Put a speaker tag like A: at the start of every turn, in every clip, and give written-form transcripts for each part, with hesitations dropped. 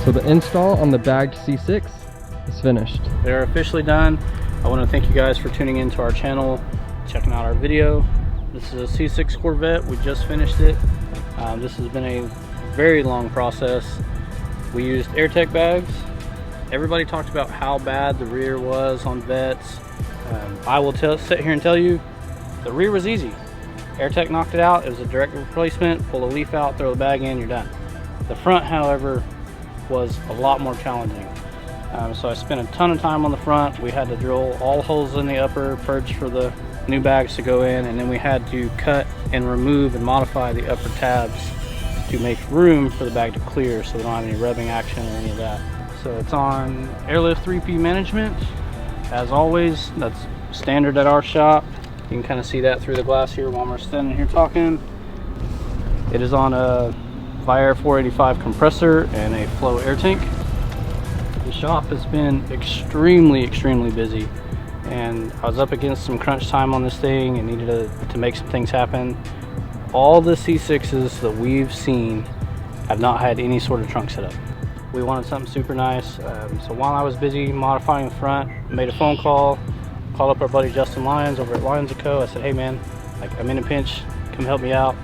A: So the install on the bagged C6 is finished.
B: They're officially done. I want to thank you guys for tuning into our channel, checking out our video. This is a C6 Corvette. We just finished it. This has been a very long process. We used AirTech bags. Everybody talked about how bad the rear was on Vettes. I will sit here and tell you, the rear was easy. AirTech knocked it out. It was a direct replacement. Pull a leaf out, throw the bag in, you're done. The front, however, was a lot more challenging. So I spent a ton of time on the front. We had to drill all holes in the upper perch for the new bags to go in, and then we had to cut and remove and modify the upper tabs to make room for the bag to clear so we don't have any rubbing action or any of that. So it's on airlift 3P management. As always, that's standard at our shop. You can kind of see that through the glass here while we're standing here talking. It is on a Viair 485 compressor and a flow air tank. The shop has been extremely busy, and I was up against some crunch time on this thing and needed to make some things happen. All the C6s that we've seen have not had any sort of trunk setup. We wanted something super nice, so while I was busy modifying the front, made a phone call, called up our buddy Justin Lyons over at Lyons & Co. I said, hey man, I'm in a pinch, come help me out.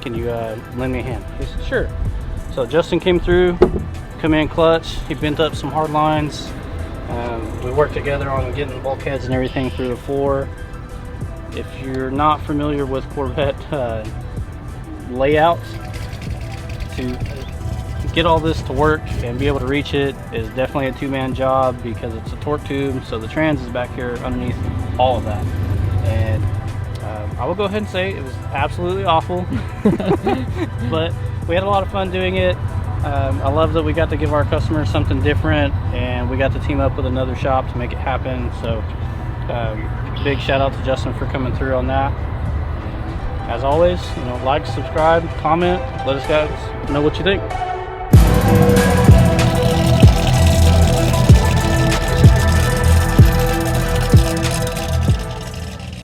B: Can you lend me a hand? He said, sure. So Justin came through, come in clutch. He bent up some hard lines. We worked together on getting the bulkheads and everything through the floor. If you're not familiar with Corvette layouts, to get all this to work and be able to reach it is definitely a two-man job because it's a torque tube. So the trans is back here underneath all of that. And I will go ahead and say it was absolutely awful, but we had a lot of fun doing it. I love that we got to give our customers something different, and we got to team up with another shop to make it happen. So big shout out to Justin for coming through on that. As always, like, subscribe, comment, let us guys know what you think.